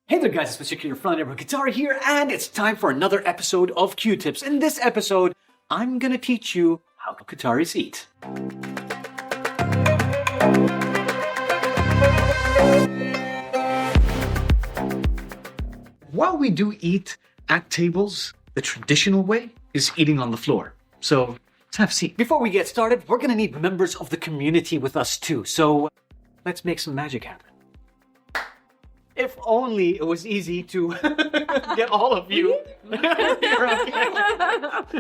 Hey there guys, it's Mr. MR.Q here, and it's time for another episode of Q-Tips. In this episode, I'm gonna teach you how Qataris eat. While we do eat at tables, the traditional way is eating on the floor. So let's have a seat. Before we get started, we're gonna need members of the community with us too. So let's make some magic happen. If only it was easy to get all of you.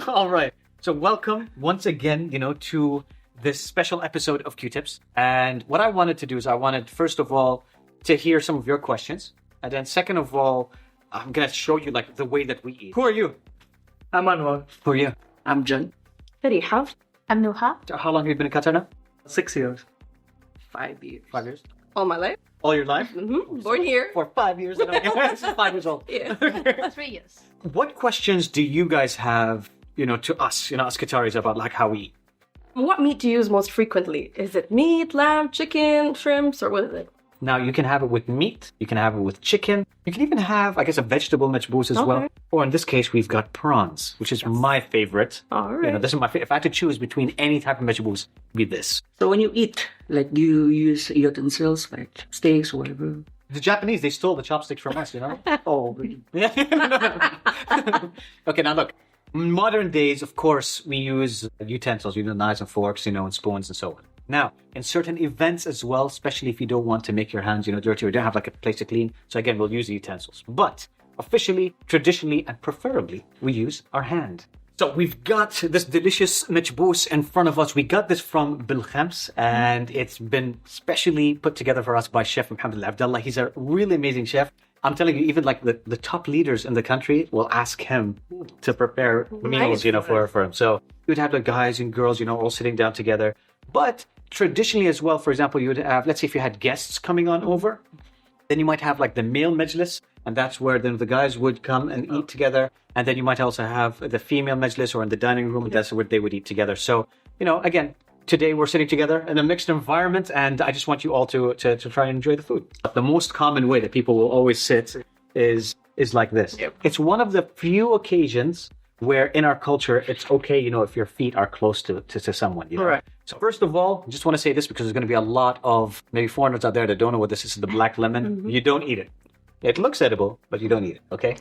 All right. So welcome once again, to this special episode of Q-Tips. And what I wanted to do is I wanted, first of all, to hear some of your questions. And then second of all, I'm going to show you the way that we eat. Who are you? I'm Anwar. Who are you? I'm Jan. Fariha. I'm Nuha. How long have you been in Qatar now? 6 years. 5 years. 5 years. All my life. All your life? Mm-hmm. Born here. For 5 years. This is 5 years old. Yeah. 3 years. What questions do you guys have, to us, us Qataris about how we eat? What meat do you use most frequently? Is it meat, lamb, chicken, shrimps, or what is it? Now, you can have it with meat, you can have it with chicken, you can even have, a vegetable Machboos as well. Or in this case, we've got prawns, which is my favorite. All right. This is my favorite. If I had to choose between any type of Machboos, it'd be this. So when you eat, do you use utensils like steaks or whatever? The Japanese, they stole the chopsticks from us, Oh, yeah. Okay, now look. In modern days, of course, we use utensils, knives and forks, and spoons and so on. Now, in certain events as well, especially if you don't want to make your hands, dirty or don't have a place to clean. So again, we'll use the utensils. But officially, traditionally, and preferably, we use our hand. So we've got this delicious Machboos in front of us. We got this from Bil Khams, and it's been specially put together for us by Chef Mohammed Abdullah. He's a really amazing chef. I'm telling you, even the top leaders in the country will ask him to prepare meals, for him. So you would have the guys and girls, all sitting down together. But traditionally as well, for example, you would have, let's say if you had guests coming on over, then you might have the male majlis, and that's where then the guys would come and eat together. And then you might also have the female majlis, or in the dining room, that's where they would eat together. So, again, today we're sitting together in a mixed environment, and I just want you all to try and enjoy the food. The most common way that people will always sit is like this. Yep. It's one of the few occasions where in our culture, it's okay, if your feet are close to someone, Right. So first of all, I just want to say this because there's going to be a lot of maybe foreigners out there that don't know what this is. The black lemon. Mm-hmm. You don't eat it. It looks edible, but you don't eat it, okay?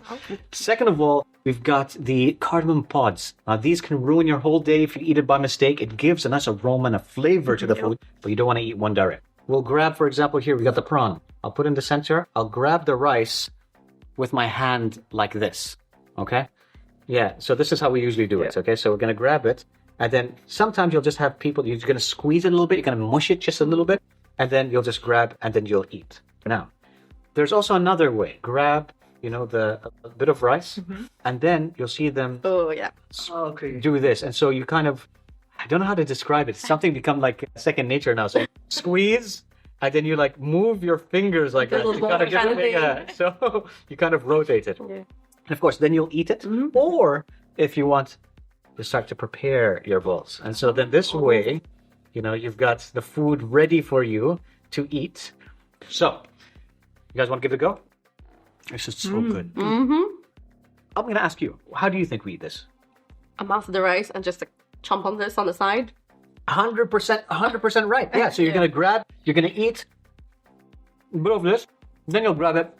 Second of all, we've got the cardamom pods. Now, these can ruin your whole day if you eat it by mistake. It gives a nice aroma and a flavor to the food, but you don't want to eat one direct. We'll grab, for example, here, we got the prawn. I'll put in the center. I'll grab the rice with my hand like this, okay? Yeah, so this is how we usually do it, okay? So we're going to grab it, and then sometimes you'll just have people, you're going to squeeze it a little bit, you're going to mush it just a little bit, and then you'll just grab, and then you'll eat. Now, there's also another way. Grab, a bit of rice, and then you'll see them do this. And so you kind of, I don't know how to describe it. Something become like second nature now. So squeeze, and then you move your fingers like that. So you kind of rotate it. Yeah. And of course, then you'll eat it. Or if you want, you start to prepare your bowls. And so then this way, you've got the food ready for you to eat. So, you guys want to give it a go? This is so good. Mm-hmm. I'm going to ask you, how do you think we eat this? I master the rice and just chomp on this on the side. 100% right. Yeah, so you're going to grab, you're going to eat a bit of this, then you'll grab it,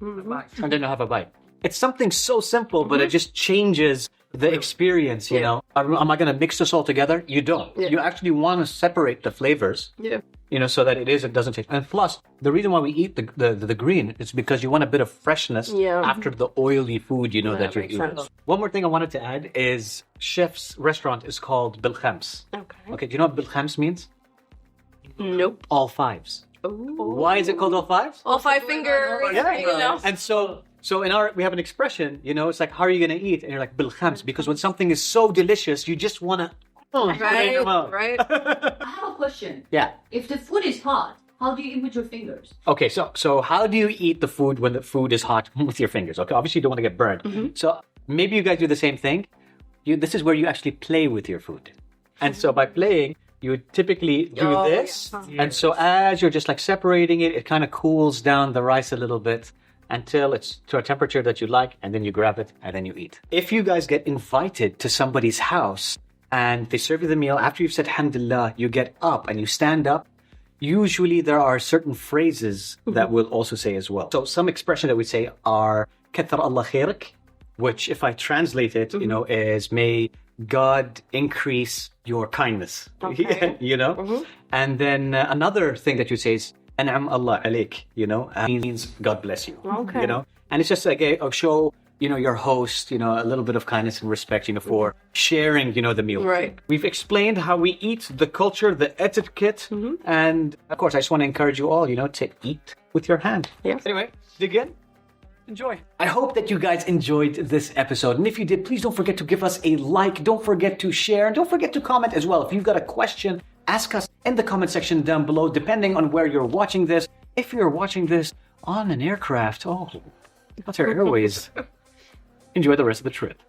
and then you'll have a bite. It's something so simple, but it just changes the experience, Am I going to mix this all together? You don't. Yeah. You actually want to separate the flavors. Yeah. So that it doesn't taste. And plus, the reason why we eat the green is because you want a bit of freshness after the oily food, that you're eating. Sense. One more thing I wanted to add is chef's restaurant is called Bil Khams. Okay, do you know what Bil Khams means? Nope. All fives. Ooh. Why is it called all fives? All 5 fingers. Yeah. And so in we have an expression, it's like, how are you going to eat? And you're like, Bil Khams, because when something is so delicious, you just want to Right. I have a question. Yeah. If the food is hot, how do you eat with your fingers? Okay, so how do you eat the food when the food is hot with your fingers? Okay, obviously you don't want to get burned. So maybe you guys do the same thing. This is where you actually play with your food. And so by playing, you would typically do this. Yeah. And so as you're just separating it, it kind of cools down the rice a little bit. until it's to a temperature that you like, and then you grab it and then you eat. If you guys get invited to somebody's house and they serve you the meal, after you've said Alhamdulillah, you get up and you stand up. Usually there are certain phrases that we'll also say as well. So some expression that we say are Kathar Allah khairak, which if I translate it, is may God increase your kindness. Okay. And then another thing that you say is An'am Allah alayk, means God bless you. Okay. And it's just like show your host, a little bit of kindness and respect, for sharing, the meal. Right. We've explained how we eat, the culture, the etiquette, and of course, I just want to encourage you all, to eat with your hand. Yes. Anyway, dig in. Enjoy. I hope that you guys enjoyed this episode. And if you did, please don't forget to give us a like. Don't forget to share. And don't forget to comment as well. If you've got a question, ask us in the comment section down below, depending on where you're watching this. If you're watching this on an aircraft, Qatar Airways, enjoy the rest of the trip.